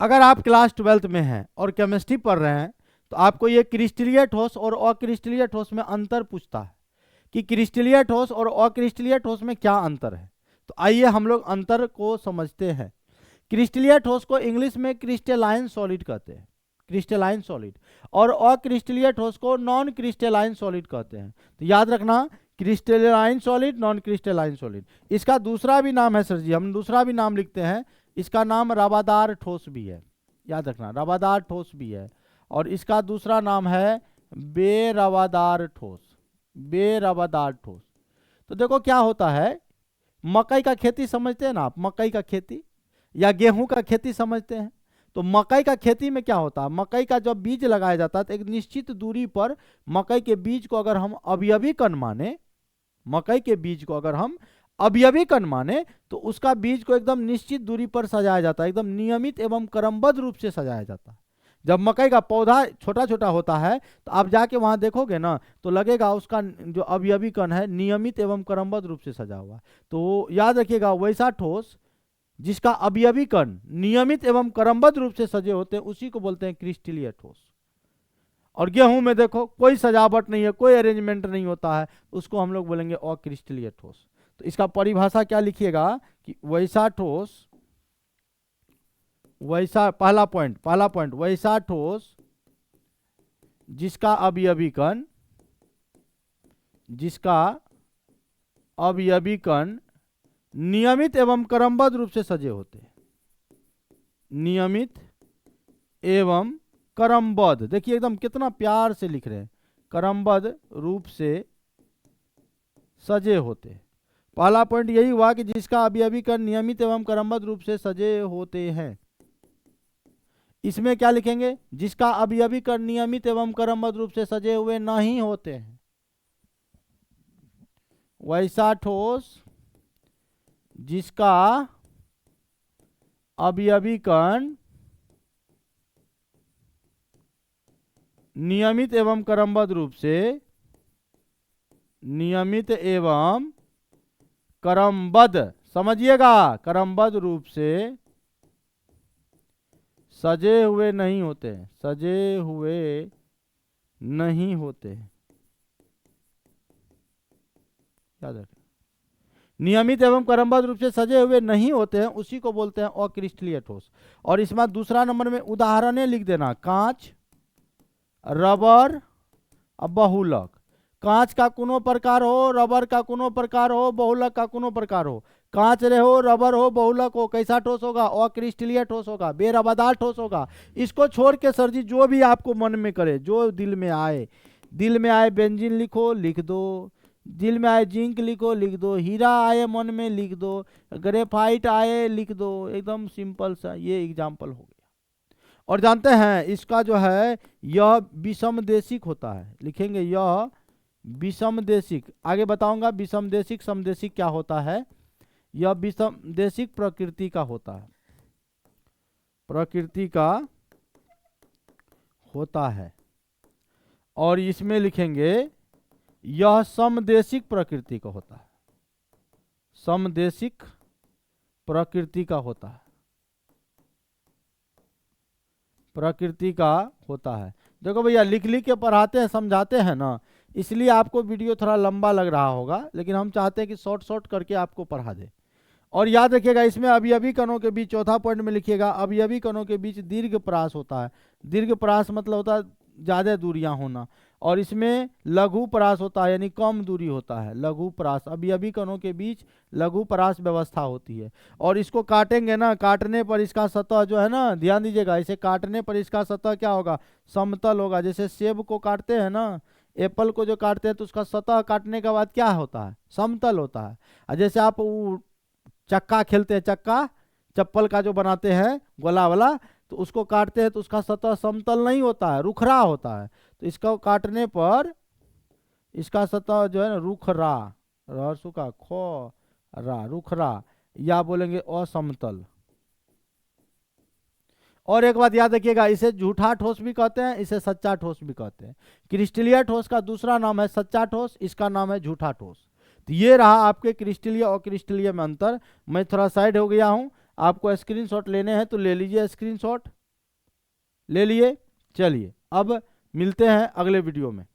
अगर आप class 12th में हैं और केमिस्ट्री पढ़ रहे हैं तो आपको ये क्रिस्टलीय ठोस और अक्रिस्टलीय ठोस में अंतर पूछता है कि क्रिस्टलीय ठोस और अक्रिस्टलीय ठोस में क्या अंतर है। तो आइए हम लोग अंतर को समझते हैं। क्रिस्टलीय ठोस को इंग्लिश में क्रिस्टलाइन सॉलिड कहते हैं, क्रिस्टलाइन सॉलिड, और अक्रिस्टलीय ठोस को नॉन क्रिस्टलाइन सॉलिड कहते हैं। तो याद रखना, crystalline solid, non crystalline solid. इसका दूसरा भी नाम है सर जी, हम दूसरा भी नाम लिखते हैं, इसका नाम रवादार ठोस भी है। याद रखना, रवादार ठोस भी है। और इसका दूसरा नाम है बेरवादार ठोस, बेरवादार ठोस। तो देखो क्या होता है, मकई का खेती समझते हैं ना आप, मकई का खेती या गेहूं का खेती समझते हैं। तो मकई का खेती में क्या होता है, मकई का जब बीज लगाया जाता है तो एक निश्चित दूरी पर मकई के बीज को अगर हम अवयवी कण माने, मकई के बीज को अगर हम अवयवी कण माने तो उसका बीज को एकदम निश्चित दूरी पर सजाया जाता है, एकदम नियमित एवं क्रमबद्ध रूप से सजाया जाता है। जब मकई का पौधा छोटा छोटा होता है तो आप जाके वहां देखोगे ना तो लगेगा उसका जो अवयवी कण है नियमित एवं क्रमबद्ध रूप से सजा हुआ। तो याद रखिएगा, वैसा ठोस जिसका अवयवी कण नियमित एवं क्रमबद्ध रूप से सजे होते हैं उसी को बोलते हैं क्रिस्टलीय ठोस। और गेहूं में देखो कोई सजावट नहीं है, कोई अरेंजमेंट नहीं होता है, उसको हम लोग बोलेंगे अक्रिस्टलीय ठोस। तो इसका परिभाषा क्या लिखिएगा कि वैसा ठोस, वैसा पहला पॉइंट वैसा ठोस जिसका अवयवी कण, जिसका अवयवी कण नियमित एवं क्रमबद्ध रूप से सजे होते हैं, नियमित एवं क्रमबद्ध। देखिए एकदम कितना प्यार से लिख रहे हैं, क्रमबद्ध रूप से सजे होते हैं। पहला पॉइंट यही हुआ कि जिसका अवयवी कण नियमित एवं क्रमबद्ध रूप से सजे होते हैं। इसमें क्या लिखेंगे, जिसका अवयवी कण नियमित एवं क्रमबद्ध रूप से सजे हुए नहीं होते हैं। वैसा ठोस जिसका अवयवी कण नियमित एवं क्रमबद्ध रूप से, नियमित एवं क्रमबद्ध, समझिएगा, क्रमबद्ध रूप से सजे हुए नहीं होते, सजे हुए नहीं होते। याद रखें, नियमित एवं क्रमबद्ध रूप से सजे हुए नहीं होते हैं, उसी को बोलते हैं अक्रिस्टलीय ठोस। और इसमें दूसरा नंबर में उदाहरणें लिख देना, कांच, रबर, बहुलक। कांच का कोनो प्रकार हो, रबर का कोनो प्रकार हो, बहुलक का कोनो प्रकार हो। कांच रहे हो, रबर हो, बहुलक हो, कैसा ठोस होगा, अक्रिस्टलीय ठोस होगा, बेरवादार ठोस होगा। इसको छोड़ के सर जी जो भी आपको मन में करे, जो दिल में आए, दिल में आए बेंजीन लिखो, लिख दो, दिल में आए जिंक लिखो, लिख दो, हीरा आए मन में लिख दो, ग्रेफाइट आए लिख दो, एकदम सिंपल सा ये एग्जाम्पल हो गया। और जानते हैं इसका जो है यह विषमदेशिक होता है, लिखेंगे यह विषमदेशिक, आगे बताऊंगा विषमदेशिक समदेशिक क्या होता है। यह विषमदेशिक प्रकृति का होता है, प्रकृति का होता है। और इसमें लिखेंगे यह समदेशिक प्रकृति का होता है, समदेशिक प्रकृति का होता है, प्रकृति का होता है। देखो भैया लिख लिख के पढ़ाते हैं, समझाते हैं ना, इसलिए आपको वीडियो थोड़ा लंबा लग रहा होगा, लेकिन हम चाहते हैं कि शॉर्ट शॉर्ट करके आपको पढ़ा दे। और याद रखिएगा इसमें अवयवी कणों के बीच, चौथा पॉइंट में लिखिएगा, अवयवी कणों के बीच दीर्घ परास होता है। दीर्घ परास मतलब होता है ज़्यादा दूरियां होना, और इसमें लघु परास होता है, यानी कम दूरी होता है, लघु परास। अवयवी कणों के बीच लघु परास व्यवस्था होती है। और इसको काटेंगे ना, काटने पर इसका सतह जो है ना, ध्यान दीजिएगा, इसे काटने पर इसका सतह क्या होगा, समतल होगा। जैसे सेब को काटते हैं ना, एप्पल को जो काटते हैं तो उसका सतह काटने के बाद क्या होता है, समतल होता है। और जैसे आप चक्का खेलते हैं, चक्का चप्पल का जो बनाते हैं गोला वाला, तो उसको काटते हैं तो उसका सतह समतल नहीं होता है, रुखरा होता है। तो इसको काटने पर इसका सतह जो है ना रुखरा, रसु का खो रा, रुखरा, या बोलेंगे असमतल। और एक बात याद रखिएगा, इसे झूठा ठोस भी कहते हैं, इसे सच्चा ठोस भी कहते हैं। क्रिस्टलीय ठोस का दूसरा नाम है सच्चा ठोस, इसका नाम है झूठा ठोस। तो ये रहा आपके क्रिस्टलीय और क्रिस्टलीय में अंतर। मैं थोड़ा साइड हो गया हूं, आपको स्क्रीनशॉट लेने हैं तो ले लीजिए, स्क्रीनशॉट ले लिए। चलिए अब मिलते हैं अगले वीडियो में।